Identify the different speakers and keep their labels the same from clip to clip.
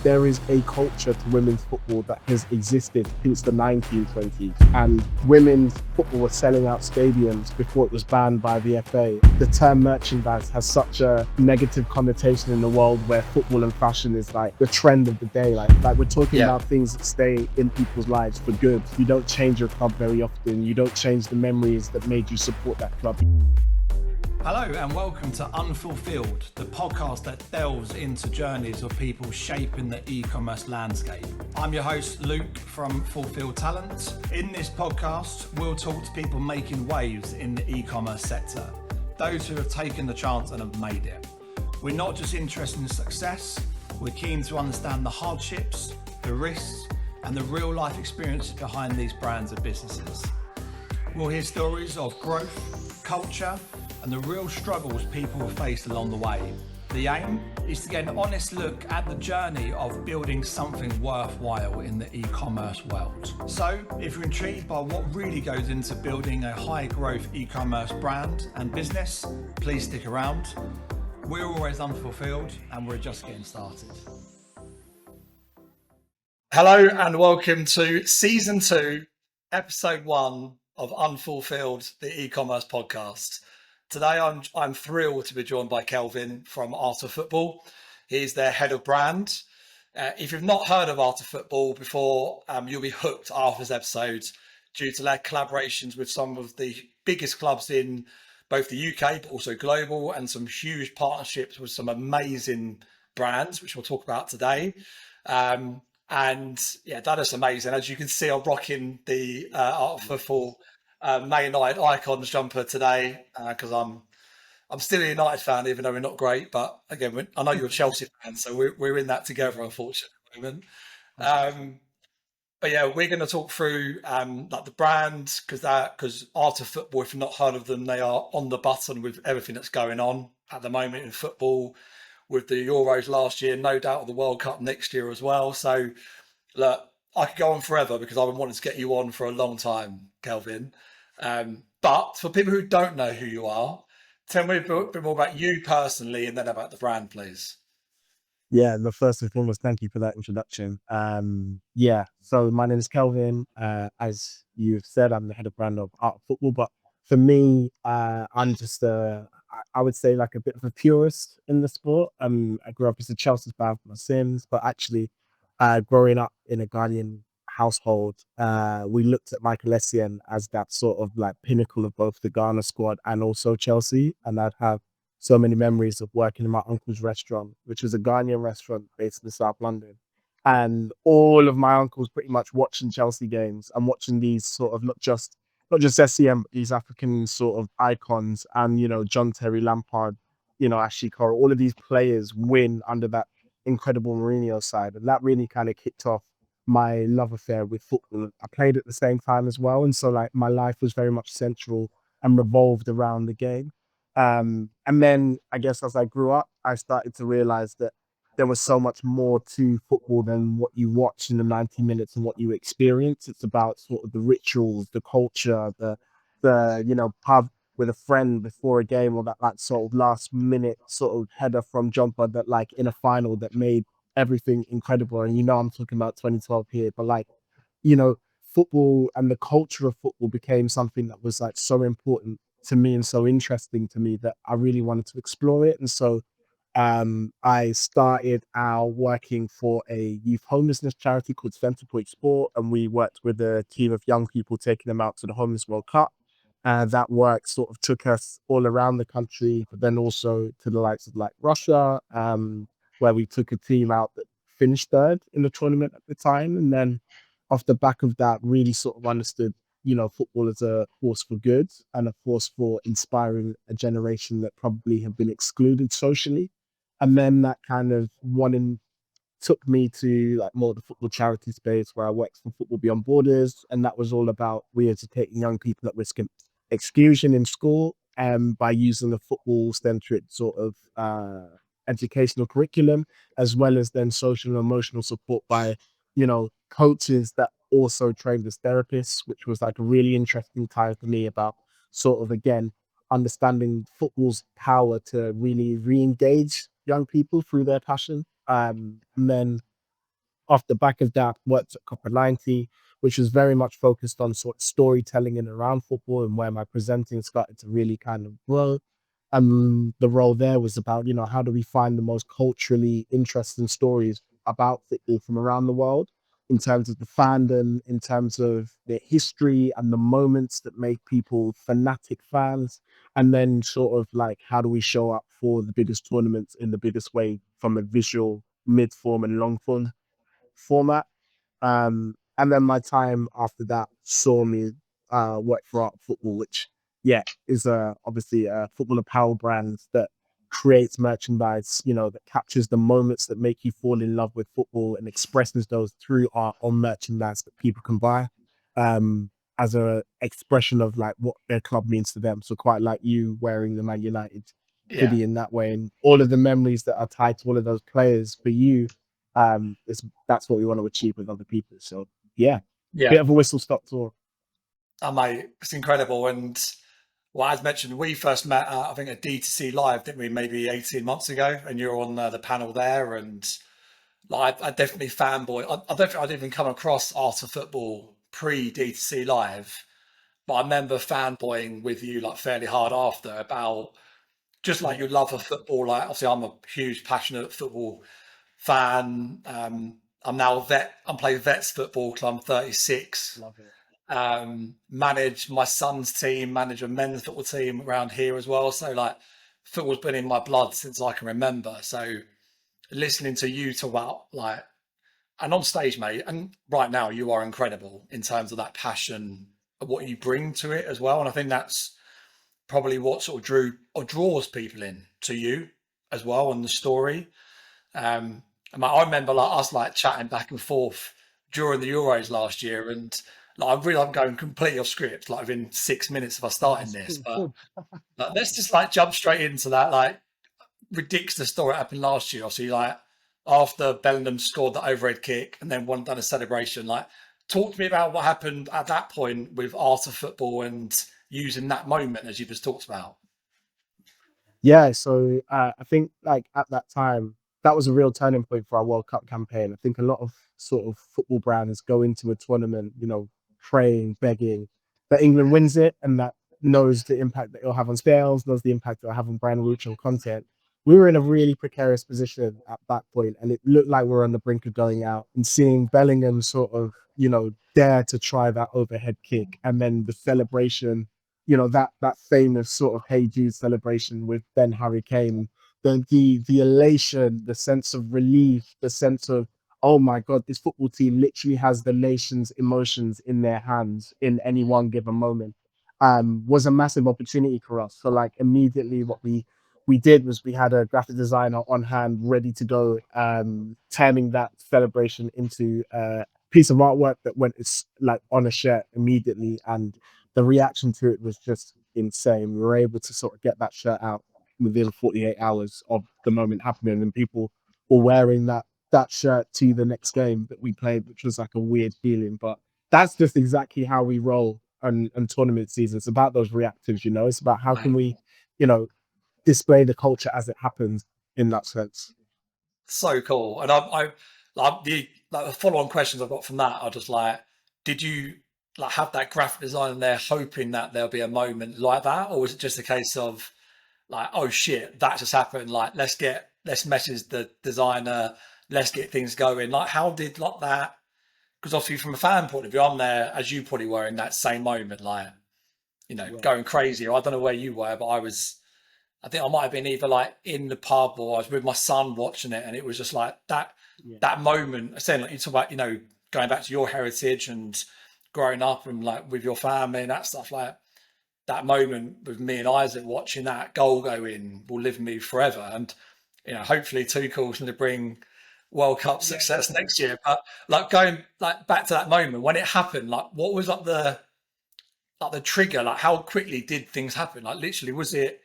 Speaker 1: there is a culture to women's football that has existed since the 1920s. And women's football was selling out stadiums before it was banned by the FA. The term merchandise has such a negative connotation in the world where football and fashion is like the trend of the day. Like we're talking about things that stay in people's lives for good. You don't change your club very often. You don't change the memories that made you support that club.
Speaker 2: Hello and welcome to Unfulfilled, the podcast that delves into journeys of people shaping the e-commerce landscape. I'm your host, Luke from Fulfilled Talent. In this podcast, we'll talk to people making waves in the e-commerce sector, those who have taken the chance and have made it. We're not just interested in success, we're keen to understand the hardships, the risks, and the real life experiences behind these brands and businesses. We'll hear stories of growth, culture, and the real struggles people have faced along the way. The aim is to get an honest look at the journey of building something worthwhile in the e-commerce world. So if you're intrigued by what really goes into building a high growth e-commerce brand and business, please stick around. We're always unfulfilled and we're just getting started. Hello and welcome to season 2, episode 1 of Unfulfilled, the e-commerce podcast. Today, I'm thrilled to be joined by Kelvyn from Art of Football. He's their head of brand. If you've not heard of Art of Football before, you'll be hooked after this episode due to their collaborations with some of the biggest clubs in both the UK, but also global, and some huge partnerships with some amazing brands, which we'll talk about today. And yeah, that is amazing. As you can see, I'm rocking the Art of Football May United Icons jumper today because I'm still a United fan, even though we're not great. But again, I know you're a Chelsea fan, so we're in that together, unfortunately, at the moment. But yeah, we're going to talk through like the brand because Art of Football, if you've not heard of them, they are on the button with everything that's going on at the moment in football, with the Euros last year, no doubt the World Cup next year as well. So look, I could go on forever because I've been wanting to get you on for a long time, Kelvyn. But for people who don't know who you are, tell me a bit more about you personally and then about the brand, please.
Speaker 1: Yeah, first and foremost, thank you for that introduction. So my name is Kelvyn. As you've said, I'm the head of brand of Art of Football. But for me, I'm just I would say like a bit of a purist in the sport. I grew up as a Chelsea fan for my sins, but actually, growing up in a Ghanaian household, we looked at Michael Essien as that sort of like pinnacle of both the Ghana squad and also Chelsea, and I'd have so many memories of working in my uncle's restaurant, which was a Ghanaian restaurant based in South London. And all of my uncles pretty much watching Chelsea games and watching these sort of not just SEM, but these African sort of icons and, John Terry Lampard, Ashley Cole, all of these players win under that incredible Mourinho side. And that really kind of kicked off my love affair with football. I played at the same time as well. And so like my life was very much central and revolved around the game. And then I guess as I grew up, I started to realize that there was so much more to football than what you watch in the 90 minutes and what you experience. It's about sort of the rituals, the culture, the pub with a friend before a game, or that sort of last minute sort of header from jumper that like in a final that made everything incredible. And I'm talking about 2012 here, but like, you know, football and the culture of football became something that was like so important to me and so interesting to me that I really wanted to explore it. And so I started out working for a youth homelessness charity called Centrepoint Sport, and we worked with a team of young people taking them out to the Homeless World Cup. That work sort of took us all around the country, but then also to the likes of like Russia, where we took a team out that finished third in the tournament at the time. And then off the back of that, really sort of understood, football as a force for good and a force for inspiring a generation that probably have been excluded socially. And then that kind of one took me to like more the football charity space where I worked for Football Beyond Borders. And that was all about re-educating young people at risk of exclusion in school by using a football centric sort of educational curriculum, as well as then social and emotional support by, coaches that also trained as therapists, which was like a really interesting time for me about sort of, again, understanding football's power to really re-engage young people through their passion. And then off the back of that, worked at Copper 90, which was very much focused on sort of storytelling in and around football, and where my presenting started to really kind of grow. The role there was about, how do we find the most culturally interesting stories about football from around the world, in terms of the fandom, in terms of the history and the moments that make people fanatic fans. And then sort of like, how do we show up for the biggest tournaments in the biggest way from a visual, mid form and long form format. And then my time after that saw me work for Art Football, which, yeah, is obviously a football apparel brand that creates merchandise, that captures the moments that make you fall in love with football and expresses those through art on merchandise that people can buy, as a expression of like what their club means to them. So quite like you wearing the Man United
Speaker 2: Yeah,
Speaker 1: hoodie in that way, and all of the memories that are tied to all of those players for you, that's what we want to achieve with other people. So yeah,
Speaker 2: yeah.
Speaker 1: bit of a whistle stop tour.
Speaker 2: Oh, mate, it's incredible. And well, as mentioned, we first met, I think, at D2C Live, didn't we? Maybe 18 months ago, and you're on the panel there. And like, I definitely fanboy. I don't think I'd even come across Art of Football pre D2C Live, but I remember fanboying with you like fairly hard after about just like
Speaker 1: Yeah,
Speaker 2: your love of football. Like, obviously, I'm a huge, passionate football fan. I'm now a vet. I'm playing vets football till I'm 36.
Speaker 1: love it.
Speaker 2: Manage my son's team, manage a men's football team around here as well. So like football's been in my blood since I can remember. So listening to you talk about like and on stage, mate, and right now you are incredible in terms of that passion of what you bring to it as well. And I think that's probably what sort of drew or draws people in to you as well and the story. And I remember like us like chatting back and forth during the Euros last year, and like I'm going completely off script, like within 6 minutes of us starting
Speaker 1: That's
Speaker 2: this.
Speaker 1: cool.
Speaker 2: But like, let's just like jump straight into that like ridiculous story that happened last year. Obviously, like after Bellingham scored the overhead kick and then one done a celebration. Like, talk to me about what happened at that point with art of football and using that moment as you just talked about.
Speaker 1: Yeah, so I think like at that time, that was a real turning point for our World Cup campaign. I think a lot of sort of football brands go into a tournament, praying, begging that England wins it, and that knows the impact that it'll have on sales, knows the impact it'll have on brand reach and content. We were in a really precarious position at that point, and it looked like we were on the brink of going out. And seeing Bellingham sort of, dare to try that overhead kick, and then the celebration, that famous sort of Hey Jude celebration with Ben Hurricane, the elation, the sense of relief, the sense of, oh my god, this football team literally has the nation's emotions in their hands in any one given moment, was a massive opportunity for us. So like immediately what we did was we had a graphic designer on hand ready to go, turning that celebration into a piece of artwork that went like on a shirt immediately, and the reaction to it was just insane. We were able to sort of get that shirt out within 48 hours of the moment happening, and people were wearing that shirt to the next game that we played, which was like a weird feeling. But that's just exactly how we roll on tournament season. It's about those reactives, It's about how can
Speaker 2: Mate,
Speaker 1: we, you know, display the culture as it happens in that sense.
Speaker 2: so cool. And I like the follow-on questions I've got from that are just like, did you like have that graphic design in there hoping that there'll be a moment like that? Or was it just a case of like, oh shit, that just happened. Like, let's message the designer, let's get things going. Like, how did like that? Because obviously, from a fan point of view, I'm there as you probably were in that same moment, like
Speaker 1: Yeah,
Speaker 2: going crazy. Or I don't know where you were, but I was. I think I might have been either like in the pub or I was with my son watching it, and it was just like
Speaker 1: yeah,
Speaker 2: that moment. Saying like you talk about, going back to your heritage and growing up and like with your family and that stuff like that moment with me and Isaac watching that goal go in will live with me forever. And hopefully Tuchel's going to bring World Cup
Speaker 1: yeah,
Speaker 2: success next year. But like going like back to that moment when it happened, like what was like the trigger? Like how quickly did things happen? Like literally, was it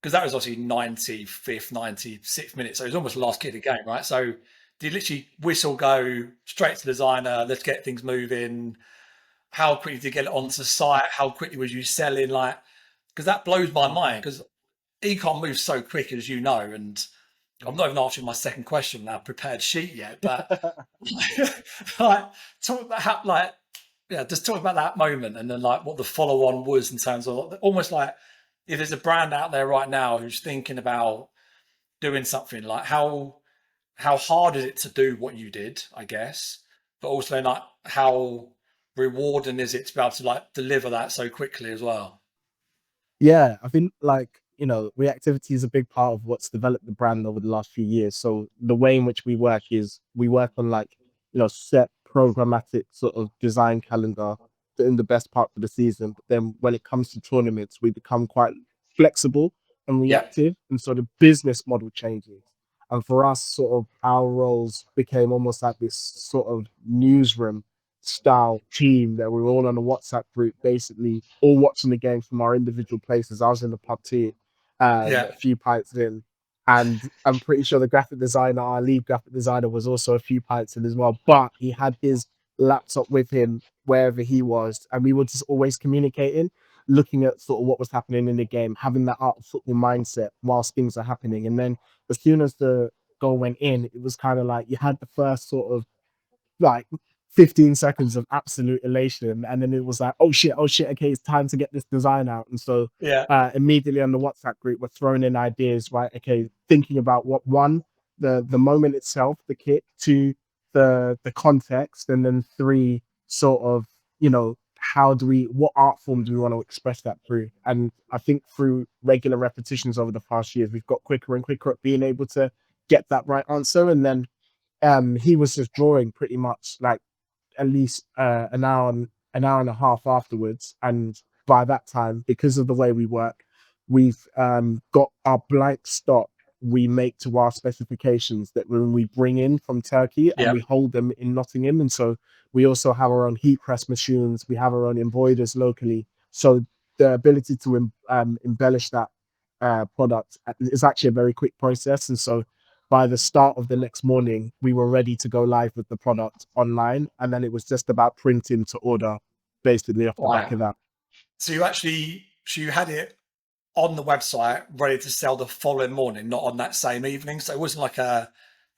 Speaker 2: because that was obviously 95th, 96th minute, so it was almost the last kick of the game, right? So did you literally whistle go straight to the designer? Let's get things moving. How quickly did you get it onto site? How quickly was you selling? Like, because that blows my mind. Because econ moves so quick, as you know, and I'm not even answering my second question on our prepared sheet yet, but like talk about how like yeah, just talk about that moment and then like what the follow on was in terms of almost like if there's a brand out there right now who's thinking about doing something like how hard is it to do what you did, I guess, but also like how rewarding is it to be able to like deliver that so quickly as well.
Speaker 1: Yeah, I think like, reactivity is a big part of what's developed the brand over the last few years. So the way in which we work is we work on like, set programmatic sort of design calendar in the best part of the season. But then when it comes to tournaments, we become quite flexible and
Speaker 2: Yeah,
Speaker 1: reactive. And so the business model changes. And for us, sort of our roles became almost like this sort of newsroom style team that we were all on a WhatsApp group, basically all watching the game from our individual places. I was in the pub too,
Speaker 2: yeah,
Speaker 1: a few pints in, and I'm pretty sure the graphic designer, our lead graphic designer, was also a few pints in as well. But he had his laptop with him wherever he was, and we were just always communicating, looking at sort of what was happening in the game, having that art of football mindset whilst things are happening. And then as soon as the goal went in, it was kind of like you had the first sort of like 15 seconds of absolute elation, and then it was like, oh shit, okay, it's time to get this design out. And so
Speaker 2: yeah,
Speaker 1: immediately on the WhatsApp group we're throwing in ideas, right? Okay, thinking about what, one, the moment itself, the kit, two, the context, and then three, sort of, how do we, what art form do we want to express that through? And I think through regular repetitions over the past years we've got quicker and quicker at being able to get that right answer. And then he was just drawing pretty much like at least an hour and a half afterwards. And by that time, because of the way we work, we've got our blank stock we make to our specifications that when we bring in from Turkey and
Speaker 2: yeah.
Speaker 1: we hold them in Nottingham. And so we also have our own heat press machines, we have our own embroiders locally. So the ability to embellish that product is actually a very quick process. And so by the start of the next morning, we were ready to go live with the product online. And then it was just about printing to order basically off the back
Speaker 2: Right.
Speaker 1: of that.
Speaker 2: So you actually so you had it on the website ready to sell the following morning, not on that same evening. So it wasn't like yeah,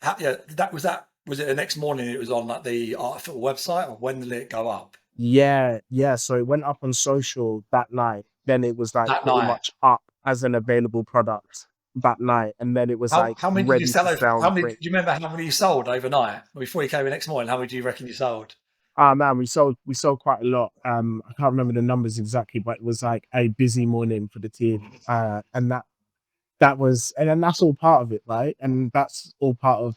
Speaker 2: that was it the next morning it was on like the Artful website, or when did it go up?
Speaker 1: Yeah, yeah. So it went up on social that night. Then it was like
Speaker 2: That
Speaker 1: pretty
Speaker 2: night.
Speaker 1: much up as an available product that night. And then it was like
Speaker 2: How many did you
Speaker 1: ready
Speaker 2: sell
Speaker 1: to
Speaker 2: over?
Speaker 1: sell
Speaker 2: How
Speaker 1: and
Speaker 2: many do
Speaker 1: print.
Speaker 2: you remember how many you sold overnight? Before you came the next morning, how many do you reckon you sold?
Speaker 1: Ah man, we sold quite a lot. I can't remember the numbers exactly, but it was like a busy morning for the team. And that was, and then that's all part of it, right? And that's all part of,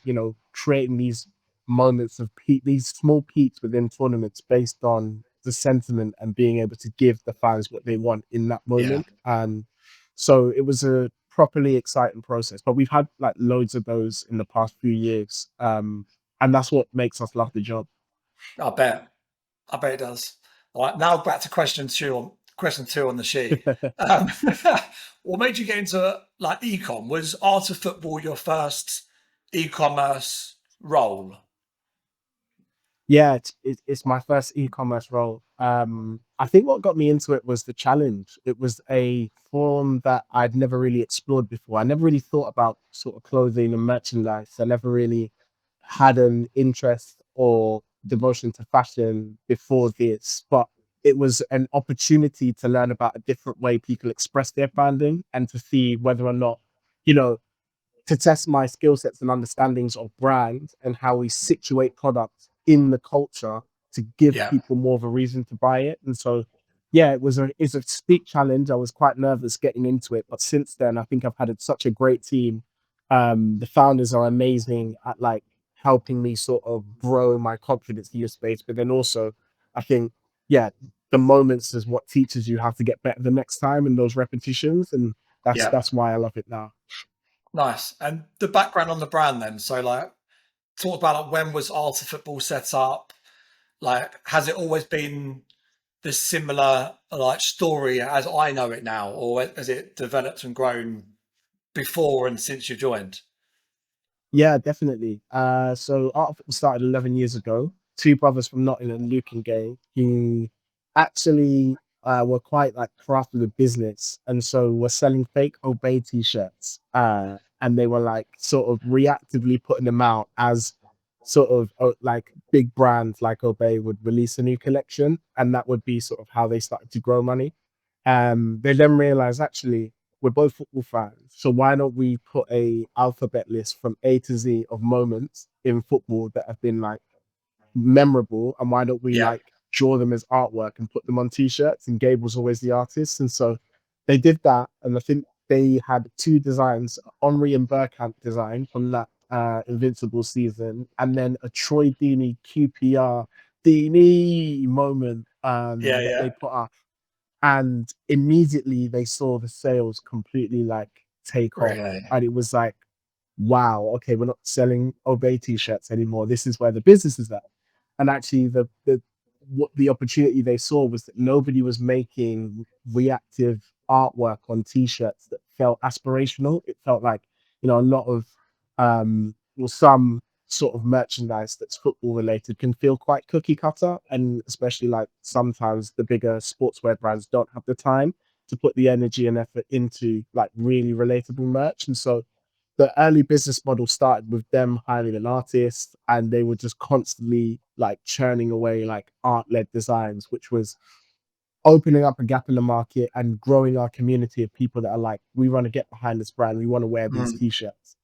Speaker 1: creating these moments of peak, these small peaks within tournaments based on the sentiment and being able to give the fans what they want in that
Speaker 2: Yeah,
Speaker 1: moment. So it was a properly exciting process, but we've had like loads of those in the past few years. And that's what makes us love the job.
Speaker 2: I bet. I bet it does. All right, now back to question two on the sheet. Um, what made you get into like ecom? Was art of football your first e-commerce role?
Speaker 1: Yeah, it's my first e-commerce role. I think what got me into it was the challenge. It was a form that I'd never really explored before. I never really thought about sort of clothing and merchandise. I never really had an interest or devotion to fashion before this, but it was an opportunity to learn about a different way people express their branding and to see whether or not, you know, to test my skill sets and understandings of brand and how we situate products in the culture to give
Speaker 2: Yeah,
Speaker 1: people more of a reason to buy it. And so, yeah, it's a steep challenge. I was quite nervous getting into it, but since then, I think I've had such a great team. The founders are amazing at like helping me sort of grow my confidence in your space. But then also, I think, yeah, the moments is what teaches you how to get better the next time and those repetitions. And that's
Speaker 2: yeah,
Speaker 1: that's why I love it now.
Speaker 2: nice. And the background on the brand then. So like, talk about like, when was art of football set up? Like, has it always been this similar like story as I know it now, or has it developed and grown before and since you joined?
Speaker 1: Yeah, definitely. So Art of Football started 11 years ago. Two brothers from Nottingham, Luke and Gay, who actually were quite like crafty with business, and so were selling fake Obey t-shirts. and they were like sort of reactively putting them out as sort of like big brands like Obey would release a new collection, and that would be sort of how they started to grow money. They then realized actually we're both football fans, so why don't we put a alphabet list from A to Z of moments in football that have been like memorable, and why don't we
Speaker 2: Yeah.
Speaker 1: like draw them as artwork and put them on t-shirts? And Gabe was always the artist, and so they did that. And I think they had two designs, Henri and Burkamp design from that Invincible season, and then a Troy Deeney QPR Deeney moment
Speaker 2: Yeah.
Speaker 1: that
Speaker 2: Yeah.
Speaker 1: they put up, and immediately they saw the sales completely like take off,
Speaker 2: Really.
Speaker 1: and it was like, wow, okay, we're not selling Obey t-shirts anymore, this is where the business is at. And actually the what the opportunity they saw was that nobody was making reactive artwork on t-shirts that felt aspirational. It felt like, a lot of well, some sort of merchandise that's football related can feel quite cookie cutter, and especially like sometimes the bigger sportswear brands don't have the time to put the energy and effort into like really relatable merch. And so the early business model started with them hiring an artist, and they were just constantly like churning away like art-led designs, which was opening up a gap in the market and growing our community of people that are like, we want to get behind this brand, we want to wear these
Speaker 2: Mm.
Speaker 1: t-shirts.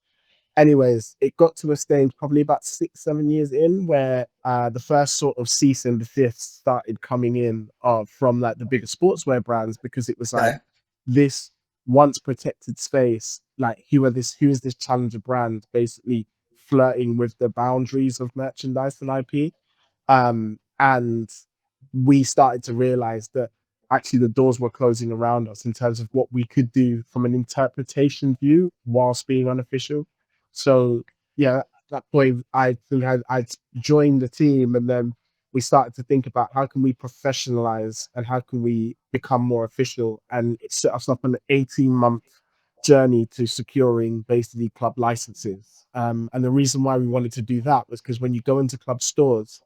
Speaker 1: Anyways, it got to a stage probably about 6, 7 years in where the first sort of cease and desist started coming in from like the bigger sportswear brands, because it was like
Speaker 2: Okay.
Speaker 1: this once protected space, like who is this challenger brand basically flirting with the boundaries of merchandise and IP. And we started to realize that actually the doors were closing around us in terms of what we could do from an interpretation view whilst being unofficial. So yeah, at that point I think I'd joined the team, and then we started to think about how can we professionalize and how can we become more official, and it set us up an 18-month journey to securing basically club licenses. And the reason why we wanted to do that was because when you go into club stores,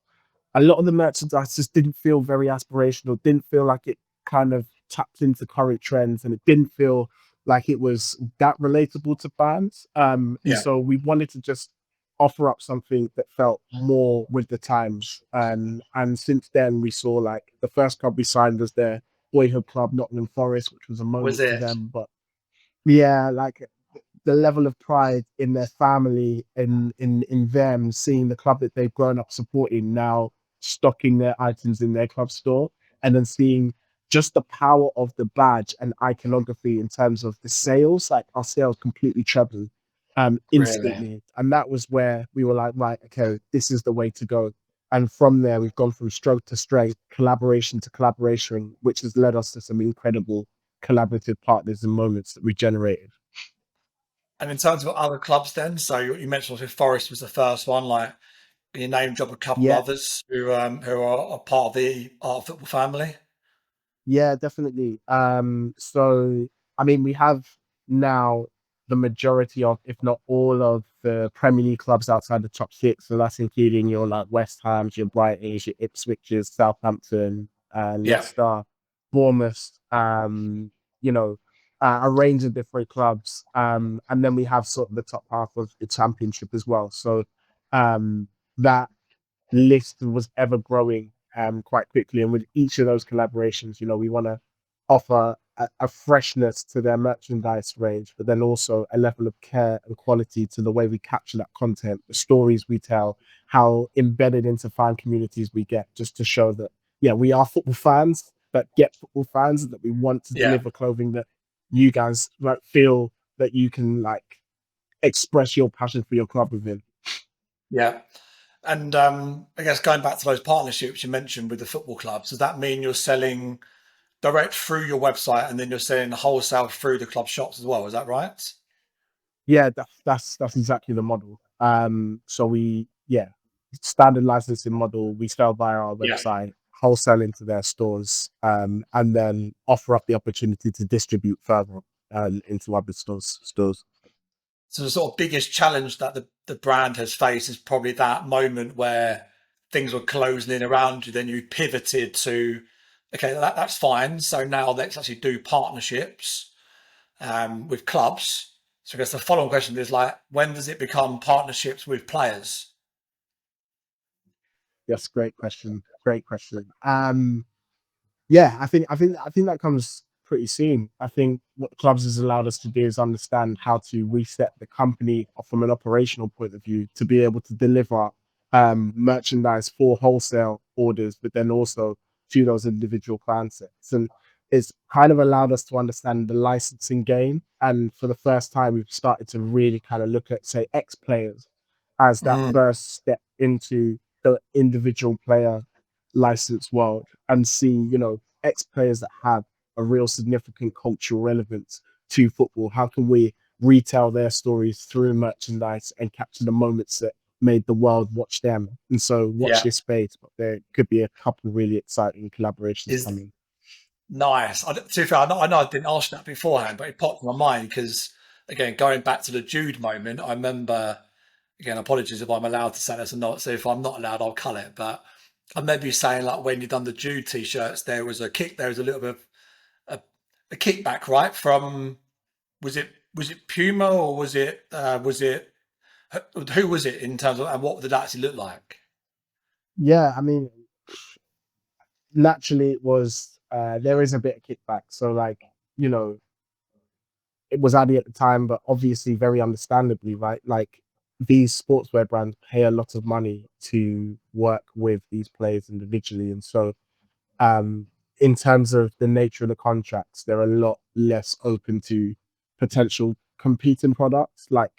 Speaker 1: a lot of the merchandise just didn't feel very aspirational, didn't feel like it kind of tapped into current trends, and it didn't feel like it was that relatable to fans. And
Speaker 2: Yeah.
Speaker 1: so we wanted to just offer up something that felt more with the times. And since then, we saw like the first club we signed was their boyhood club, Nottingham Forest, which was a
Speaker 2: Was
Speaker 1: moment for
Speaker 2: it?
Speaker 1: them. But yeah, like the level of pride in their family and in them seeing the club that they've grown up supporting now stocking their items in their club store, and then seeing just the power of the badge and iconography in terms of the sales, like our sales completely trebled
Speaker 2: Really.
Speaker 1: instantly. And that was where we were like, right, okay, this is the way to go. And from there, we've gone from stroke to strength, collaboration to collaboration, which has led us to some incredible collaborative partners and moments that we generated.
Speaker 2: And in terms of other clubs, then, so you mentioned obviously Forest was the first one. Like, can you name drop a couple
Speaker 1: Yeah,
Speaker 2: others who are a part of the art football family?
Speaker 1: yeah, definitely. So I mean, we have now the majority of, if not all of the Premier League clubs outside the top six. So that's including your like West Ham's, your Brightons, your Ipswich's, Southampton,
Speaker 2: Yeah.
Speaker 1: Leicester, Bournemouth, you know, a range of different clubs. And then we have sort of the top half of the championship as well. So that list was ever growing quite quickly. And with each of those collaborations, we want to offer a freshness to their merchandise range, but then also a level of care and quality to the way we capture that content, the stories we tell, how embedded into fan communities we get, just to show that, yeah, we are football fans, but get football fans, and that we want to
Speaker 2: Yeah.
Speaker 1: deliver clothing that you guys like, feel that you can like express your passion for your club within.
Speaker 2: Yeah. And I guess going back to those partnerships you mentioned with the football clubs, does that mean you're selling direct through your website and then you're selling wholesale through the club shops as well? Is that right?
Speaker 1: Yeah, that's exactly the model. So we, yeah, standard licensing model. We sell via our
Speaker 2: Yeah.
Speaker 1: website, wholesale into their stores, and then offer up the opportunity to distribute further into other stores.
Speaker 2: So the sort of biggest challenge that the brand has faced is probably that moment where things were closing in around you. Then you pivoted to, okay, that's fine. So now let's actually do partnerships with clubs. So I guess the following question is like, when does it become partnerships with players?
Speaker 1: Yes, great question. Great question. Yeah, I think that comes pretty soon. I think what clubs has allowed us to do is understand how to reset the company from an operational point of view to be able to deliver merchandise for wholesale orders, but then also to those individual client sets. And it's kind of allowed us to understand the licensing game. And for the first time, we've started to really kind of look at, say, ex players as that
Speaker 2: Mm,
Speaker 1: first step into the individual player license world and see, ex players that have a real significant cultural relevance to football. How can we retell their stories through merchandise and capture the moments that made the world watch them? And so watch
Speaker 2: yeah.
Speaker 1: this space, but there could be a couple really exciting collaborations
Speaker 2: Is
Speaker 1: coming.
Speaker 2: nice. To be fair, I know I didn't ask that beforehand, but it popped in my mind because, again, going back to the Jude moment, I remember, again, apologies if I'm allowed to say this or not. So if I'm not allowed, I'll cull it. But I remember you saying, like, when you done the Jude t-shirts, there was a little bit of a kickback, right? From, was it Puma, or was it who was it in terms of, and what did it actually look like?
Speaker 1: Yeah, I mean, naturally it was there is a bit of kickback. So like, you know, it was Addy at the time, but obviously very understandably, right? Like these sportswear brands pay a lot of money to work with these players individually. And so um in terms of the nature of the contracts, they're a lot less open to potential competing products, like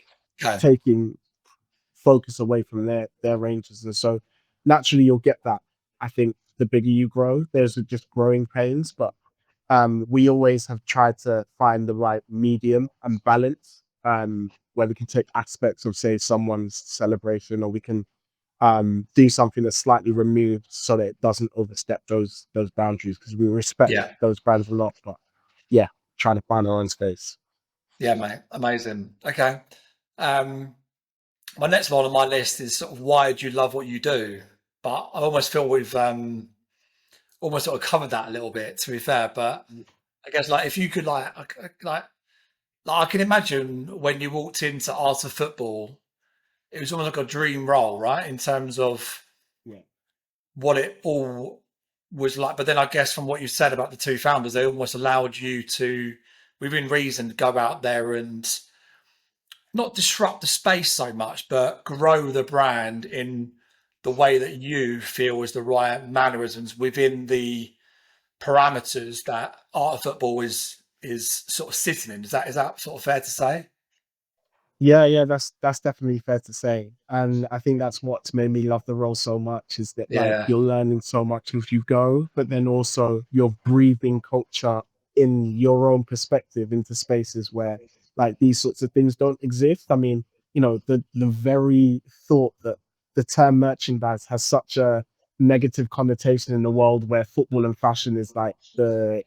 Speaker 2: Okay.
Speaker 1: taking focus away from their ranges. And so naturally you'll get that. I think the bigger you grow, there's just growing pains, but we always have tried to find the right medium and balance, where we can take aspects of, say, someone's celebration, or we can do something that's slightly removed so that it doesn't overstep those boundaries because we respect
Speaker 2: Yeah.
Speaker 1: those brands a lot. But yeah, trying to find our own space.
Speaker 2: Yeah, mate. Amazing. Okay. Um, my next one on my list is sort of, why do you love what you do? But I almost feel we've almost sort of covered that a little bit, to be fair. But I guess, like, if you could, like I can imagine when you walked into Art of Football, it was almost like a dream role, right? In terms of
Speaker 1: Yeah.
Speaker 2: what it all was like. But then I guess from what you said about the two founders, they almost allowed you to, within reason, go out there and not disrupt the space so much, but grow the brand in the way that you feel is the right mannerisms within the parameters that art of football is sort of sitting in. Is that sort of fair to say?
Speaker 1: Yeah, yeah, that's definitely fair to say. And I think that's what's made me love the role so much is that like
Speaker 2: Yeah,
Speaker 1: you're learning so much as you go, but then also you're breathing culture in your own perspective into spaces where like these sorts of things don't exist. I mean, the very thought that the term merchandise has such a negative connotation in the world where football and fashion is like the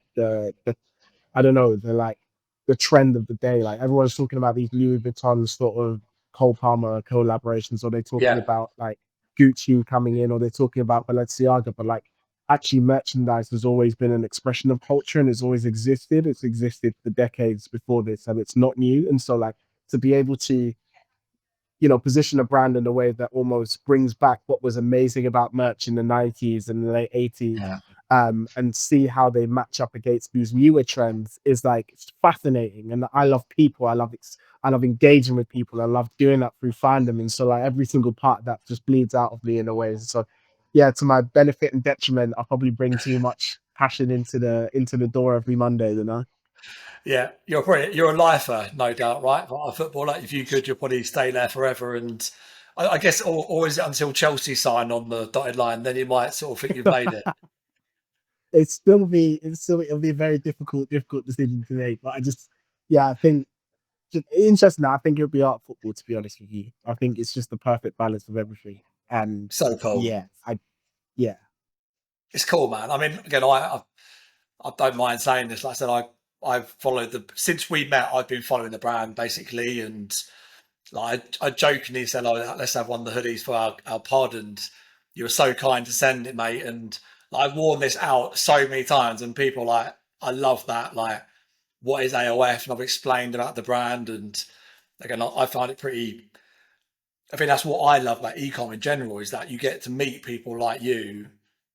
Speaker 1: I don't know, the trend of the day. Like everyone's talking about these Louis Vuitton sort of Cole Palmer collaborations, or they're talking
Speaker 2: yeah,
Speaker 1: about like Gucci coming in, or they're talking about Balenciaga. But like actually, merchandise has always been an expression of culture and it's always existed. It's existed for decades before this, and it's not new. And so, like to be able to position a brand in a way that almost brings back what was amazing about merch in the 90s and the late 80s,
Speaker 2: yeah,
Speaker 1: and see how they match up against these newer trends is like it's fascinating. And I love people. I love engaging with people. I love doing that through fandom. And so like every single part of that just bleeds out of me in a way. So yeah, to my benefit and detriment, I probably bring too much passion into the door every Monday,
Speaker 2: yeah. You're a lifer, no doubt, right? But a footballer, if you could, you'll probably stay there forever. And I guess always until Chelsea sign on the dotted line, then you might sort of think you've made it.
Speaker 1: it'll be a very difficult decision to make. But I just yeah, I think just interesting. I think it'll be art football, to be honest with you. I think it's just the perfect balance of everything. And
Speaker 2: So cool.
Speaker 1: yeah, yeah.
Speaker 2: It's cool, man. I mean, again, I don't mind saying this. Like I said, I've followed since we met. I've been following the brand basically, and like I jokingly said, "Oh, let's have one of the hoodies for our pod." And you were so kind to send it, mate. And like, I've worn this out so many times, and people like, I love that. Like, what is AOF? And I've explained about the brand, and again, I find it pretty. I think that's what I love about ecom in general is that you get to meet people like you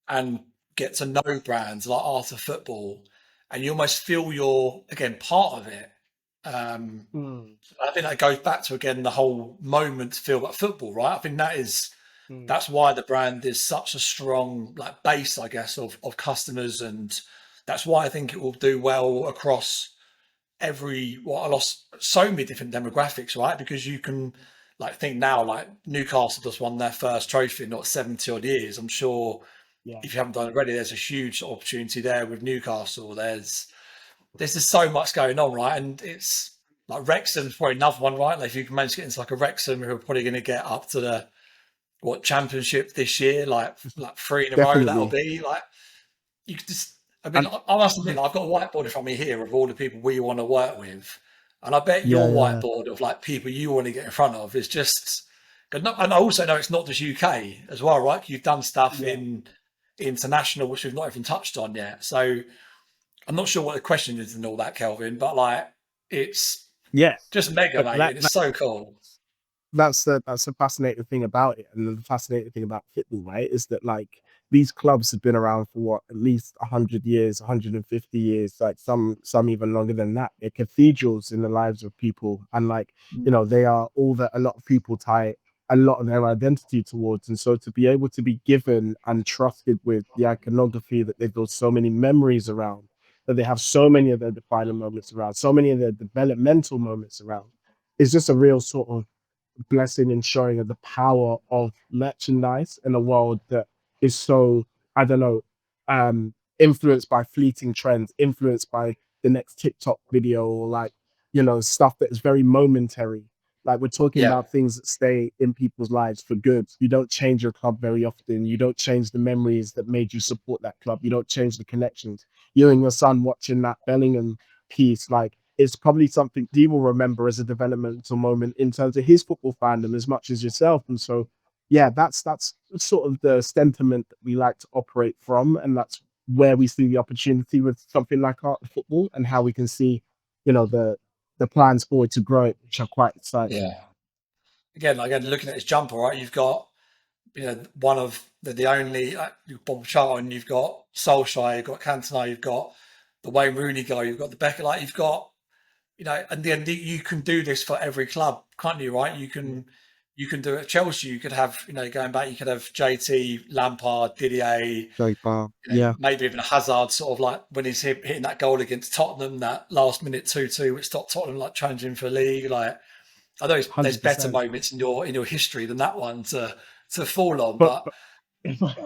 Speaker 2: and get to know brands like Art of Football, and you almost feel you're again part of it. Um,
Speaker 1: Mm,
Speaker 2: I think that goes back to again the whole moment feel about football, right? I think
Speaker 1: mm,
Speaker 2: that's why the brand is such a strong like base, I guess, of customers, and that's why I think it will do well across every well, I lost so many different demographics, right? Because you can like think now, like Newcastle just won their first trophy in not 70 odd years. I'm sure
Speaker 1: yeah,
Speaker 2: if you haven't done it already, there's a huge opportunity there with Newcastle. There's just so much going on, right? And it's like Wrexham's probably another one, right? Like if you can manage to get into like a Wrexham who are probably going to get up to the what championship this year, like three in a row that'll
Speaker 1: definitely.
Speaker 2: be like you could just. I mean,
Speaker 1: And
Speaker 2: I must admit, I've got a whiteboard in front of me here of all the people we want to work with, and I bet
Speaker 1: yeah,
Speaker 2: your
Speaker 1: yeah,
Speaker 2: whiteboard of like people you want to get in front of is just. And I also know it's not just UK as well, right? You've done stuff
Speaker 1: yeah,
Speaker 2: in international, which we've not even touched on yet. So I'm not sure what the question is and all that, Kelvin, but like it's
Speaker 1: yeah.
Speaker 2: just mega,
Speaker 1: But
Speaker 2: mate, and it's so cool.
Speaker 1: that's the fascinating thing about it, and the fascinating thing about football, right, is that like these clubs have been around for what at least 100 years, 150 years, like some even longer than that. They're cathedrals in the lives of people, and like they are all that a lot of people tie a lot of their identity towards. And so to be able to be given and trusted with the iconography that they've built so many memories around, that they have so many of their defining moments around, so many of their developmental moments around, is just a real sort of blessing and showing of the power of merchandise in a world that is so, I don't know, influenced by fleeting trends, influenced by the next TikTok video, or like, stuff that is very momentary. Like we're talking
Speaker 2: Yeah,
Speaker 1: about things that stay in people's lives for good. You don't change your club very often. You don't change the memories that made you support that club. You don't change the connections. You and your son watching that Bellingham piece, like it's probably something he will remember as a developmental moment in terms of his football fandom as much as yourself. And so, yeah, that's sort of the sentiment that we like to operate from, and that's where we see the opportunity with something like art and football, and how we can see, the plans forward to grow it, which are quite exciting.
Speaker 2: yeah. Again, looking at his jumper, right? You've got one of the only you've Bob Charlton, you've got Solskjaer, you've got Cantona, you've got the Wayne Rooney guy, you've got the Becker, like you've got and then you can do this for every club, can't you? Right?
Speaker 1: Yeah,
Speaker 2: You can do it at Chelsea. You could have going back, you could have JT, Lampard, Didier,
Speaker 1: Joey Barr. Yeah,
Speaker 2: maybe even Hazard, sort of like when he's hitting that goal against Tottenham, that last minute 2-2, which stopped Tottenham like challenging for league. Like I know there's better
Speaker 1: 100%.
Speaker 2: moments in your history than that one to fall on,
Speaker 1: But,
Speaker 2: but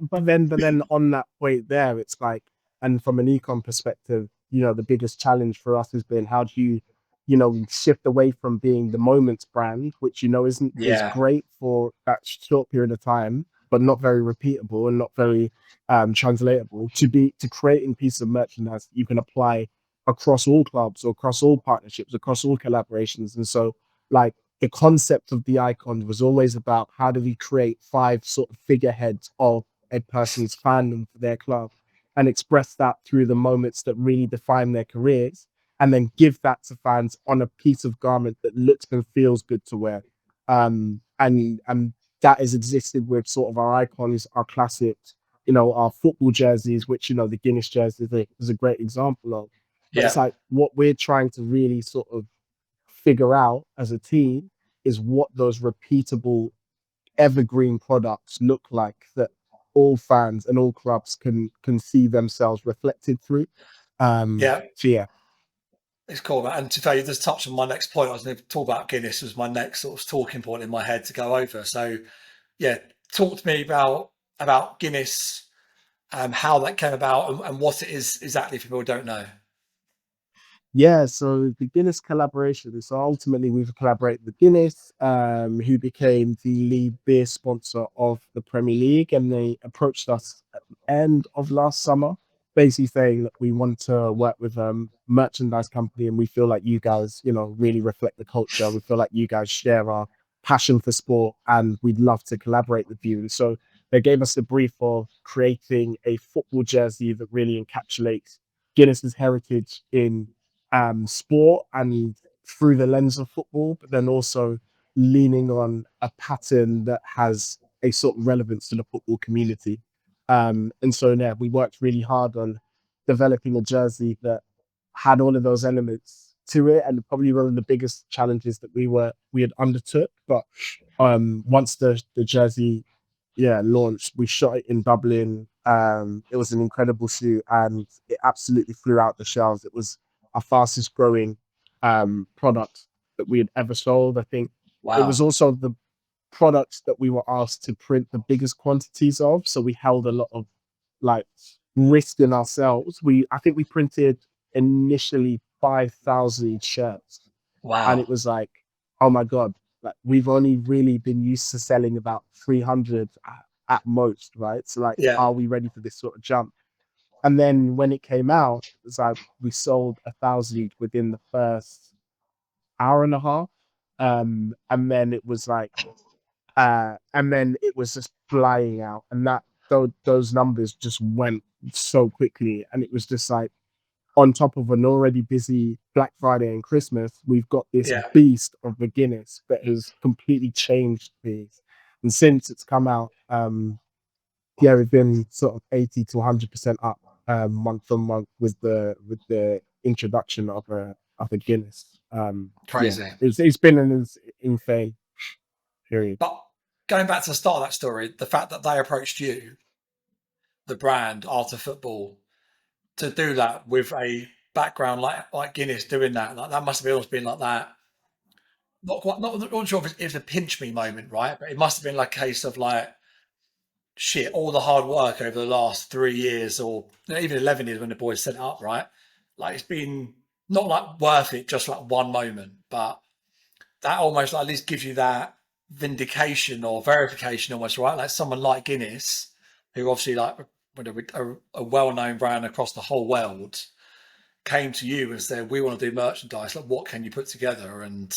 Speaker 1: but but then on that point there, it's like, and from an ecom perspective, the biggest challenge for us has been how do you shift away from being the moments brand, which isn't is
Speaker 2: yeah,
Speaker 1: great for that short period of time, but not very repeatable and not very translatable, to creating pieces of merchandise that you can apply across all clubs or across all partnerships, across all collaborations. And so, like, the concept of the icon was always about how do we create five sort of figureheads of a person's fandom for their club, and express that through the moments that really define their careers, and then give that to fans on a piece of garment that looks and feels good to wear. And that has existed with sort of our icons, our classics, our football jerseys, which the Guinness jersey is a great example of. But it's
Speaker 2: yeah,
Speaker 1: like what we're trying to really sort of figure out as a team is what those repeatable evergreen products look like, that all fans and all clubs can see themselves reflected through.
Speaker 2: yeah.
Speaker 1: So yeah.
Speaker 2: It's cool, man. And to tell you, just touch on my next point. I was going to talk about Guinness as my next sort of talking point in my head to go over. So, yeah, talk to me about Guinness, how that came about, and what it is exactly for people who don't know.
Speaker 1: Yeah, so the Guinness collaboration. So ultimately, we've collaborated with Guinness, who became the lead beer sponsor of the Premier League, and they approached us at the end of last summer, basically saying that we want to work with a merchandise company, and we feel like you guys, really reflect the culture. We feel like you guys share our passion for sport, and we'd love to collaborate with you. And so they gave us the brief of creating a football jersey that really encapsulates Guinness's heritage in sport and through the lens of football, but then also leaning on a pattern that has a sort of relevance to the football community. And so yeah, we worked really hard on developing a jersey that had all of those elements to it, and probably one of the biggest challenges that we had undertook. But once the jersey launched, we shot it in Dublin. It was an incredible shoot, and it absolutely flew out the shelves. It was our fastest growing product that we had ever sold. I think it was
Speaker 2: Wow.
Speaker 1: also the products that we were asked to print the biggest quantities of. So we held a lot of like risk in ourselves. I think we printed initially 5,000 shirts, and it
Speaker 2: Wow.
Speaker 1: was like, oh my god, like we've only really been used to selling about 300 at most, right? So like,
Speaker 2: Yeah.
Speaker 1: are we ready for this sort of jump? And then when it came out, it was like we sold 1,000 within the first hour and a half. And then it was like, and then it was just flying out, and those numbers just went so quickly, and it was just like on top of an already busy Black Friday and Christmas, we've got this
Speaker 2: Yeah.
Speaker 1: beast of the Guinness that has completely changed things. And since it's come out, we've been sort of 80 to 100% up month on month with the introduction of a Guinness.
Speaker 2: Crazy.
Speaker 1: It's been an insane period.
Speaker 2: But going back to the start of that story, the fact that they approached you, the brand, after football, to do that with a background like Guinness doing that, like that must have almost been like that. Not quite, not sure if it's a pinch me moment, right? But it must have been like a case of like, shit, all the hard work over the last 3 years or even 11 years when the boys set it up, right? Like it's been not like worth it, just like one moment, but that almost like at least gives you that vindication or verification almost, right? Like someone like Guinness, who obviously like a well-known brand across the whole world, came to you and said, "We want to do merchandise. Like, what can you put together?" And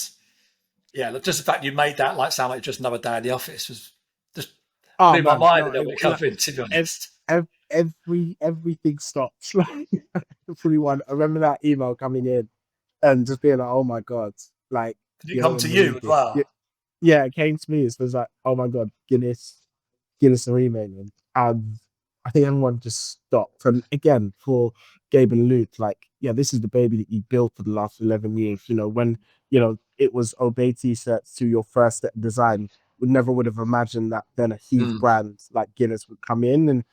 Speaker 2: yeah, just the fact you made that like sound like just another day in the office was just
Speaker 1: Oh
Speaker 2: blew my
Speaker 1: man,
Speaker 2: mind a
Speaker 1: no,
Speaker 2: little bit,
Speaker 1: like
Speaker 2: Kelvin, to be honest.
Speaker 1: everything stopped. Like everyone, I remember that email coming in and just being like, "Oh my god!" Like
Speaker 2: Did it
Speaker 1: you're not
Speaker 2: come
Speaker 1: gonna
Speaker 2: to you
Speaker 1: believe
Speaker 2: as
Speaker 1: this.
Speaker 2: well?
Speaker 1: Yeah, it came to me. It was like, "Oh my god, Guinness are emailing," and I think everyone just stopped. And again, for Gabe and Luke, like, yeah, this is the baby that you built for the last 11 years. When it was Obey t-shirts to your first design, we never would have imagined that then a huge
Speaker 2: Mm.
Speaker 1: brand like Guinness would come in. And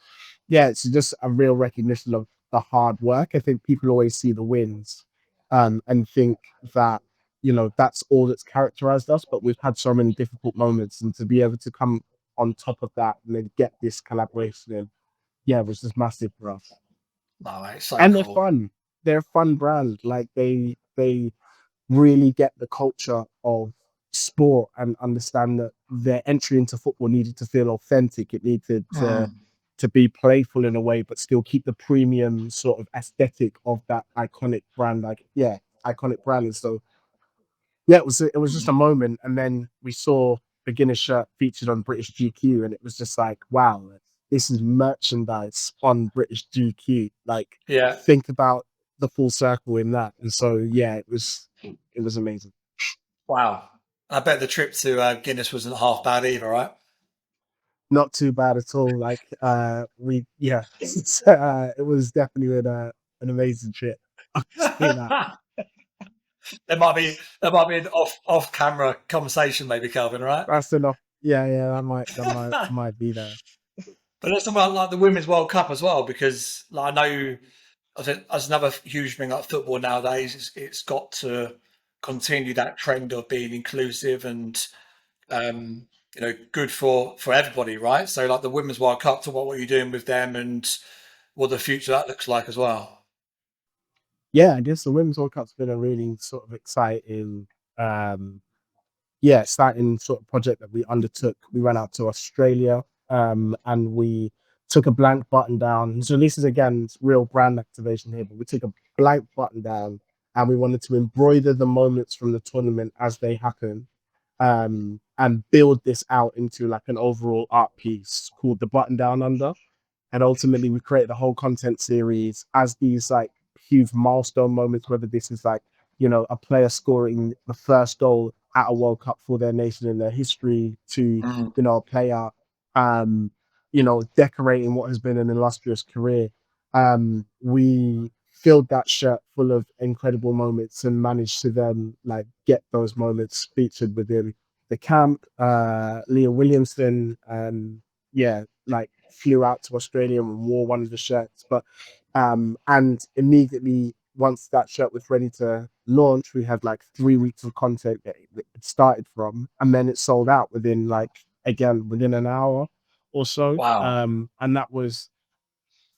Speaker 1: yeah, it's just a real recognition of the hard work. I think people always see the wins, and think that that's all that's characterized us. But we've had so many difficult moments, and to be able to come on top of that and then get this collaboration in, yeah, it was just massive for us.
Speaker 2: No, mate, it's so
Speaker 1: And they're
Speaker 2: cool.
Speaker 1: fun. They're a fun brand. Like they really get the culture of sport and understand that their entry into football needed to feel authentic. It needed
Speaker 2: Mm.
Speaker 1: to be playful in a way, but still keep the premium sort of aesthetic of that iconic brand. Like, yeah, iconic brand. And so, yeah, it was just a moment, and then we saw the Guinness shirt featured on British GQ, and it was just like, wow, this is merchandise on British GQ. Like,
Speaker 2: Yeah.
Speaker 1: think about the full circle in that. And so, yeah, it was amazing.
Speaker 2: Wow. I bet the trip to Guinness wasn't half bad either, right?
Speaker 1: Not too bad at all. Like, it was definitely an amazing trip. I'll say that.
Speaker 2: There might be an off camera conversation, maybe, Kelvin, right?
Speaker 1: That's enough. Yeah, yeah, that might be there.
Speaker 2: But let's talk about like the Women's World Cup as well, because like, I know I think that's another huge thing like football nowadays. It's got to continue that trend of being inclusive and good for everybody, right? So like the Women's World Cup, to what you're doing with them and what the future that looks like as well.
Speaker 1: Yeah, I guess the Women's World Cup's been a really sort of um, exciting sort of project that we undertook. We went out to Australia, and we took a blank button down. So this is again real brand activation here, but we took a blank button down and we wanted to embroider the moments from the tournament as they happen, and build this out into like an overall art piece called the Button Down Under. And ultimately, we created a whole content series as these like huge milestone moments, whether this is like you know, a player scoring the first goal at a World Cup for their nation in their history to,
Speaker 2: Mm.
Speaker 1: you know, a player, um, you know, decorating what has been an illustrious career. We filled that shirt full of incredible moments and managed to then like get those moments featured within the camp. Leah Williamson, yeah, like flew out to Australia and wore one of the shirts. But and immediately once that shirt was ready to launch, we had like 3 weeks of content that it started from, and then it sold out within like again within an hour or so.
Speaker 2: Wow.
Speaker 1: And that was,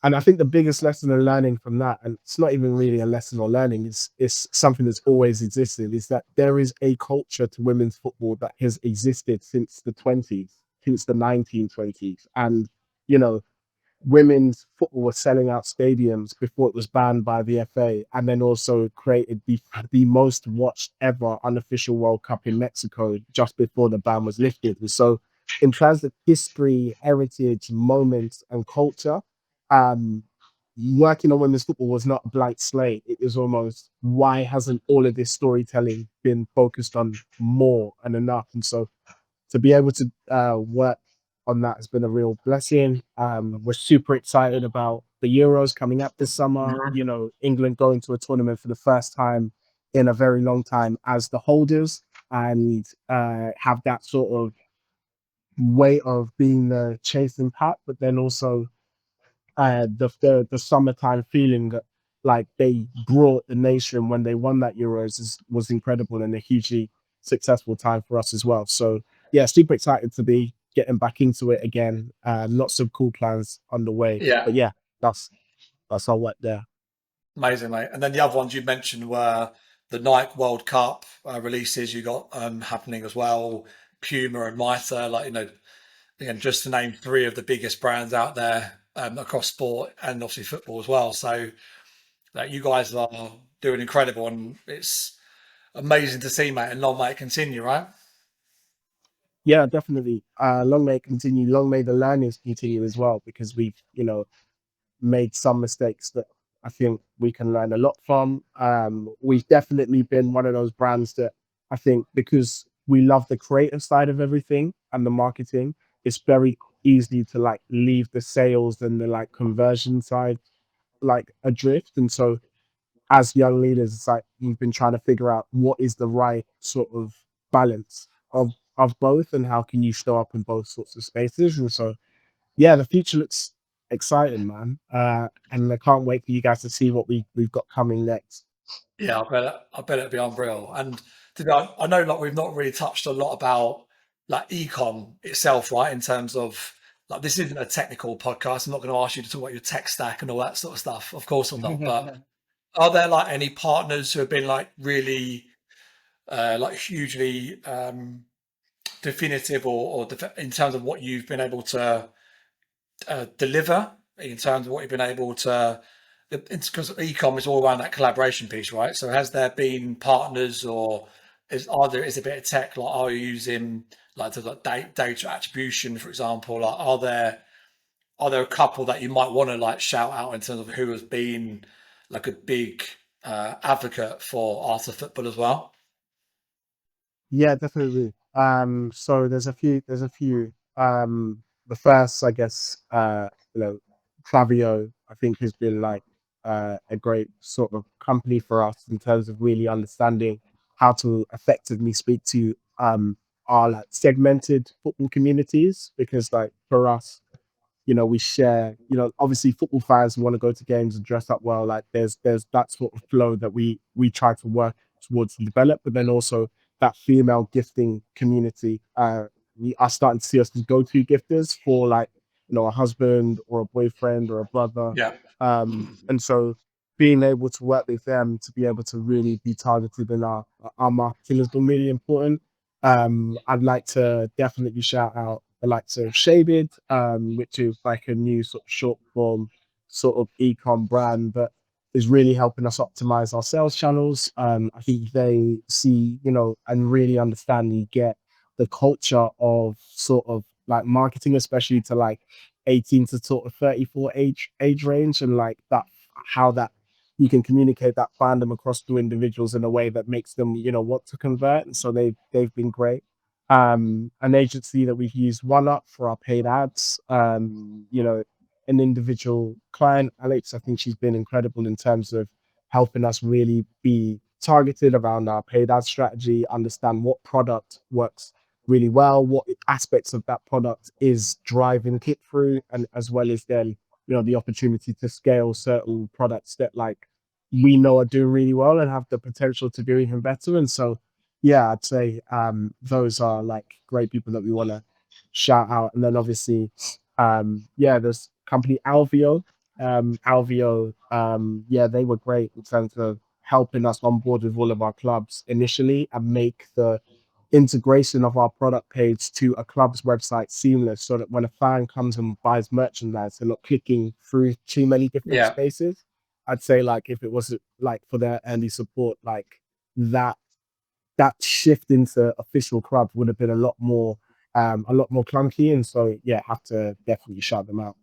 Speaker 1: and I think the biggest lesson and learning from that, and it's not even really a lesson or learning, it's something that's always existed, is that there is a culture to women's football that has existed since the 20s, since the 1920s. And, you know, women's football was selling out stadiums before it was banned by the FA, and then also created the most watched ever unofficial World Cup in Mexico just before the ban was lifted. And so, in terms of history, heritage, moments, and culture, um, working on women's football was not a blank slate. It was almost, why hasn't all of this storytelling been focused on more and enough? And so to be able to work on that has been a real blessing. We're super excited about the Euros coming up this summer.
Speaker 2: Mhm.
Speaker 1: You know, England going to a tournament for the first time in a very long time as the holders, and have that sort of way of being the chasing pack, but then also the summertime feeling that like they brought the nation when they won that Euros was incredible and a hugely successful time for us as well. So yeah, super excited to be getting back into it again. Lots of cool plans underway.
Speaker 2: Yeah.
Speaker 1: But yeah, that's that's our work there.
Speaker 2: Amazing, mate. And then the other ones you mentioned were the Nike World Cup releases you got happening as well. Puma and Mitre, like, again, just to name three of the biggest brands out there across sport and obviously football as well. So that you guys are doing incredible, and it's amazing to see, mate. And long may it continue, right?
Speaker 1: Yeah, definitely. Long may it continue. Long may the learnings continue as well, because we've, you know, made some mistakes that I think we can learn a lot from. We've definitely been one of those brands that I think, because we love the creative side of everything and the marketing, it's very easy to like leave the sales and the like conversion side like adrift. And so as young leaders, it's like you've been trying to figure out what is the right sort of balance of both, and how can you show up in both sorts of spaces. And so yeah, the future looks exciting, man. And I can't wait for you guys to see what we've got coming next.
Speaker 2: Yeah, I bet it'd be unreal. And to be honest, I know like we've not really touched a lot about like ecom itself, right? In terms of like this isn't a technical podcast. I'm not going to ask you to talk about your tech stack and all that sort of stuff. Of course I'm not. But are there like any partners who have been like really like hugely definitive or in terms of what you've been able to deliver in terms of what you've been able to, it's because e-com is all around that collaboration piece, right? So has there been partners or is a bit of tech, like are you using like data attribution, for example? Like are there a couple that you might want to like shout out in terms of who has been like a big advocate for art of football as well?
Speaker 1: Yeah, definitely. So there's a few. The first, I guess, you know, Clavio, I think has been like a great sort of company for us in terms of really understanding how to effectively speak to our like segmented football communities, because like for us, you know, we share, you know, obviously football fans want to go to games and dress up well. Like there's that sort of flow that we try to work towards and develop, but then also that female gifting community. We are starting to see us as go-to gifters for like, you know, a husband or a boyfriend or a brother.
Speaker 2: Yeah.
Speaker 1: And so being able to work with them to be able to really be targeted in our marketing has been really important. I'd like to definitely shout out the likes of Shabid, which is like a new sort of short form sort of ecom brand that is really helping us optimize our sales channels. I think they see, you know, and really understand and get the culture of sort of like marketing, especially to like 18 to sort of 34 age range, and like that how that you can communicate that fandom across to individuals in a way that makes them, want to convert. And so they've been great. An agency that we've used, One Up, for our paid ads. An individual client, Alex, I think she's been incredible in terms of helping us really be targeted around our paid ad strategy, understand what product works really well, what aspects of that product is driving click through, and as well as then, the opportunity to scale certain products that like we know are doing really well and have the potential to do even better. And so, yeah, I'd say those are like great people that we want to shout out. And then obviously, there's company Alveo. Yeah, they were great in terms of helping us on board with all of our clubs initially and make the integration of our product page to a club's website seamless, so that when a fan comes and buys merchandise, they're not clicking through too many different
Speaker 2: Yeah,
Speaker 1: spaces. I'd say like if it was like for their early support, like that that shift into official club would have been a lot more clunky. And so yeah, have to definitely shout them out.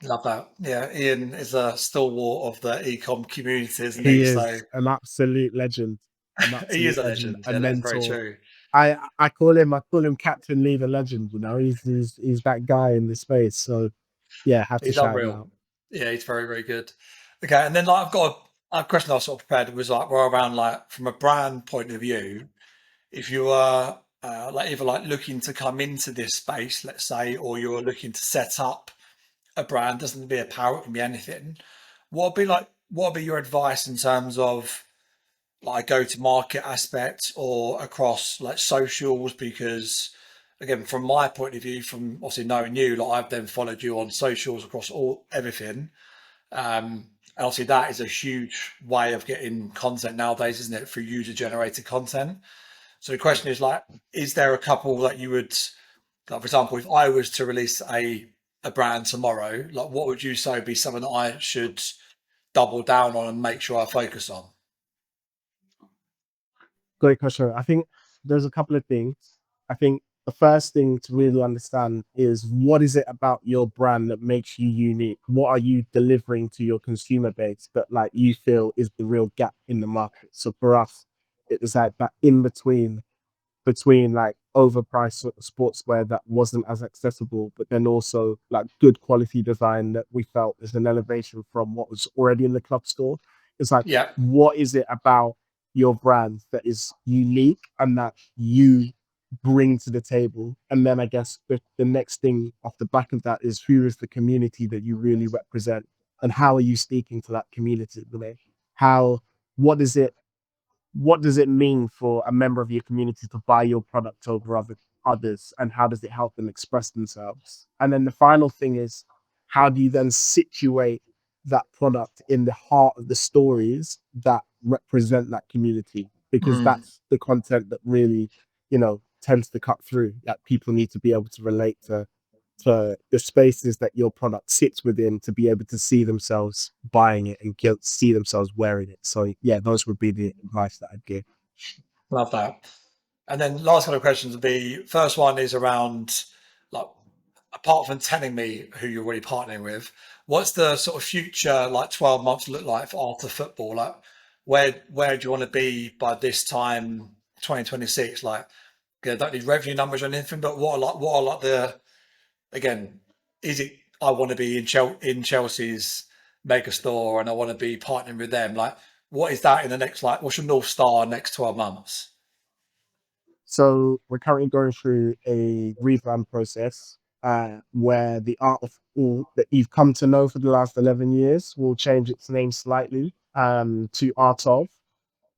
Speaker 2: love that. Yeah, Ian is a stalwart of the ecom community, isn't
Speaker 1: He
Speaker 2: he? So
Speaker 1: is an absolute legend, an
Speaker 2: he is
Speaker 1: absolute
Speaker 2: a
Speaker 1: legend,
Speaker 2: legend.
Speaker 1: a
Speaker 2: Yeah, that's very
Speaker 1: mentor.
Speaker 2: true.
Speaker 1: I call him Captain Lee the Legend. He's that guy in the space. So yeah, have to
Speaker 2: He's
Speaker 1: shout him
Speaker 2: unreal.
Speaker 1: out.
Speaker 2: Yeah, he's very, very good. Okay, and then like I've got a question I sort of prepared was like more around like from a brand point of view, if you are like either like looking to come into this space, let's say, or you're looking to set up a brand, doesn't have to be apparel, it can be anything. What would be your advice in terms of like go to market aspect or across like socials? Because again, from my point of view, from obviously knowing you, like I've then followed you on socials across all everything. And obviously that is a huge way of getting content nowadays, isn't it? Through user generated content. So the question is like, is there a couple that you would, like for example, if I was to release a brand tomorrow, like what would you say would be something that I should double down on and make sure I focus on?
Speaker 1: Great question. I think there's a couple of things. I think the first thing to really understand is, what is it about your brand that makes you unique? What are you delivering to your consumer base that like you feel is the real gap in the market? So for us, it was like that in between like overpriced sort of sportswear that wasn't as accessible, but then also like good quality design that we felt is an elevation from what was already in the club store. It's like,
Speaker 2: Yeah.
Speaker 1: what is it about your brand that is unique and that you bring to the table? And then I guess the next thing off the back of that is, who is the community that you really represent, and how are you speaking to that community? How, what is it what does it mean for a member of your community to buy your product over others, and how does it help them express themselves? And then the final thing is, how do you then situate that product in the heart of the stories that represent that community? Because
Speaker 2: Mm,
Speaker 1: that's the content that really, tends to cut through, that people need to be able to relate to the spaces that your product sits within, to be able to see themselves buying it and see themselves wearing it. So yeah, those would be the advice that I'd give.
Speaker 2: love that. And then last couple of questions would be first one is around like apart from telling me who you're really partnering with, what's the sort of future like 12 months look like for Arthur Football? Like where do you want to be by this time 2026? Like don't need revenue numbers or anything, but what are like the again, is it I want to be in Chelsea's mega store and I want to be partnering with them? Like what is that in the next like what's your North Star next 12 months?
Speaker 1: So we're currently going through a rebrand process, where the art of all that you've come to know for the last 11 years will change its name slightly, to Art of.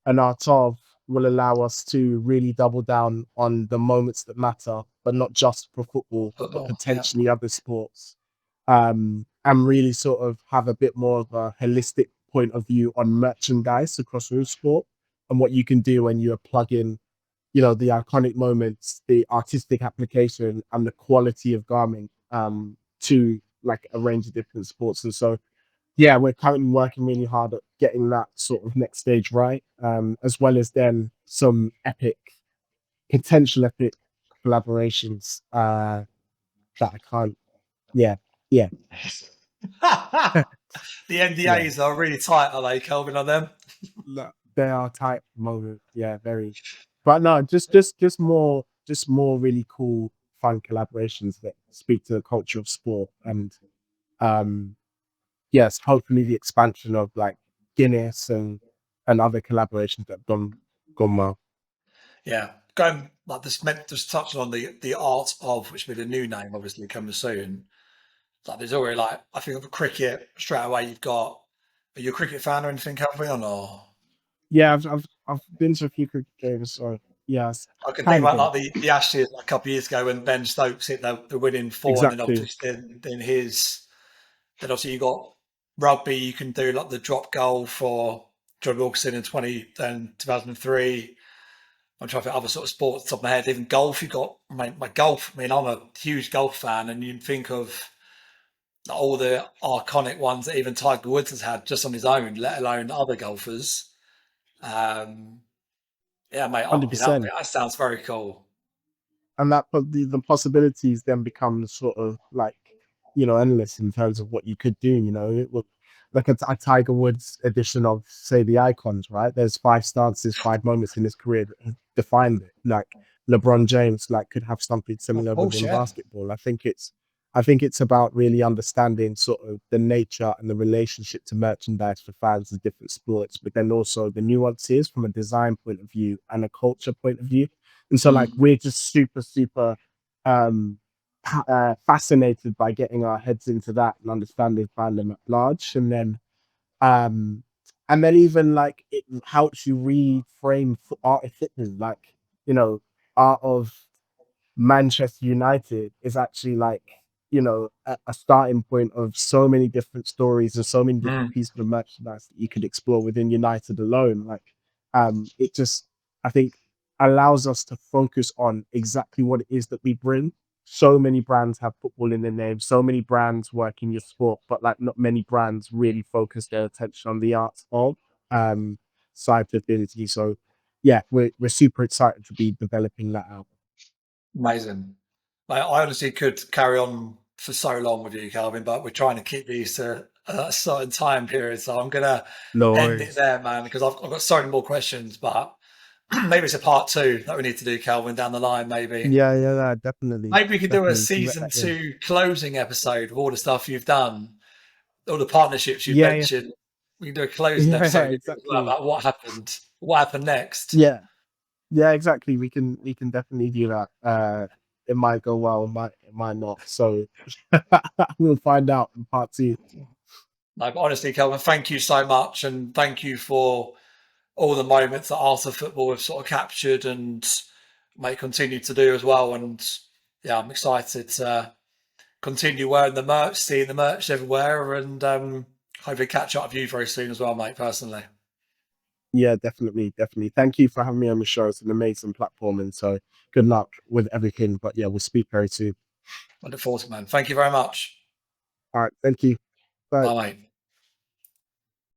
Speaker 1: And Art of will allow us to really double down on the moments that matter, but not just for football, but
Speaker 2: Football, yeah.
Speaker 1: potentially other sports. And really sort of have a bit more of a holistic point of view on merchandise across all sport, and what you can do when you plug in, the iconic moments, the artistic application, and the quality of garment, to like a range of different sports. And so yeah, we're currently working really hard at getting that sort of next stage right, as well as then some potential epic collaborations, that I can't. Yeah, yeah.
Speaker 2: The
Speaker 1: Yeah,
Speaker 2: NDAs are really tight, are they, Kelvin, on them?
Speaker 1: no, they are tight at the moment. Yeah, very. But no, just more really cool, fun collaborations that speak to the culture of sport, and um, yes, hopefully the expansion of like Guinness and other collaborations that have gone well.
Speaker 2: Yeah. Going like this meant just touching on the art of, which will be the new name obviously coming soon. Like there's already like I think of cricket straight away you've got, are you a cricket fan or anything, Kelvin, or
Speaker 1: Yeah, I've been to a few cricket games, so yes,
Speaker 2: I can think
Speaker 1: tiny
Speaker 2: about
Speaker 1: bit.
Speaker 2: like the Ashes like, a couple of years ago when Ben Stokes hit the winning four, and then
Speaker 1: Exactly.
Speaker 2: obviously then his then obviously you got rugby. You can do like the drop goal for John Wilkinson in 2003. I'm trying to think other sort of sports off the top of my head. Even golf, you got my golf. I mean, I'm a huge golf fan, and you think of all the iconic ones that even Tiger Woods has had just on his own, let alone other golfers. Um, yeah, mate. I
Speaker 1: Hundred
Speaker 2: mean,
Speaker 1: percent.
Speaker 2: that sounds very cool.
Speaker 1: And the possibilities then become sort of like, endless in terms of what you could do. It would, like a Tiger Woods edition of, say, the icons, right? There's five stances, five moments in his career that have defined it. Like LeBron James, like, could have something
Speaker 2: Of
Speaker 1: similar
Speaker 2: course,
Speaker 1: within
Speaker 2: yeah.
Speaker 1: basketball. I think it's about really understanding sort of the nature and the relationship to merchandise for fans of different sports, but then also the nuances from a design point of view and a culture point of view. And so, like,
Speaker 2: Mm.
Speaker 1: we're just super, super um, fascinated by getting our heads into that and understanding fandom at large. Um, and then even like it helps you reframe art of fitness, like, art of Manchester United is actually like, a starting point of so many different stories and so many different
Speaker 2: Mm.
Speaker 1: pieces of merchandise that you could explore within United alone. Like, it just, I think, allows us to focus on exactly what it is that we bring. So many brands have football in their name, so many brands work in your sport, but like not many brands really focus their attention on the art of um side of ability. So yeah, we're super excited to be developing that out.
Speaker 2: Amazing. I honestly could carry on for so long with you, Calvin, but we're trying to keep these to a certain time period. So I'm going to
Speaker 1: No
Speaker 2: end it
Speaker 1: worries.
Speaker 2: there, man, because I've got so many more questions, but maybe it's a part two that we need to do, Calvin, down the line, maybe.
Speaker 1: Yeah, yeah, yeah, definitely,
Speaker 2: Maybe we could do a
Speaker 1: definitely. Let
Speaker 2: season
Speaker 1: that in.
Speaker 2: two closing episode of all the stuff you've done, all the partnerships you've
Speaker 1: Yeah, yeah,
Speaker 2: mentioned. We can do a closing
Speaker 1: yeah,
Speaker 2: episode as well
Speaker 1: exactly.
Speaker 2: about what happened next.
Speaker 1: Yeah, yeah, exactly. We can definitely do that. It might go well, it might not. So we'll find out in part two.
Speaker 2: No, but honestly, Calvin, thank you so much, and thank you for all the moments that Art of Football have sort of captured and may continue to do as well. And yeah, I'm excited to continue wearing the merch, seeing the merch everywhere, and hopefully catch up with you very soon as well, mate, personally.
Speaker 1: Yeah, definitely, definitely. Thank you for having me on the show. It's an amazing platform, and so good luck with everything. But yeah, we'll speak very soon.
Speaker 2: I look forward to it, man. Thank you very much.
Speaker 1: All right, thank you. Bye.
Speaker 2: Bye, mate.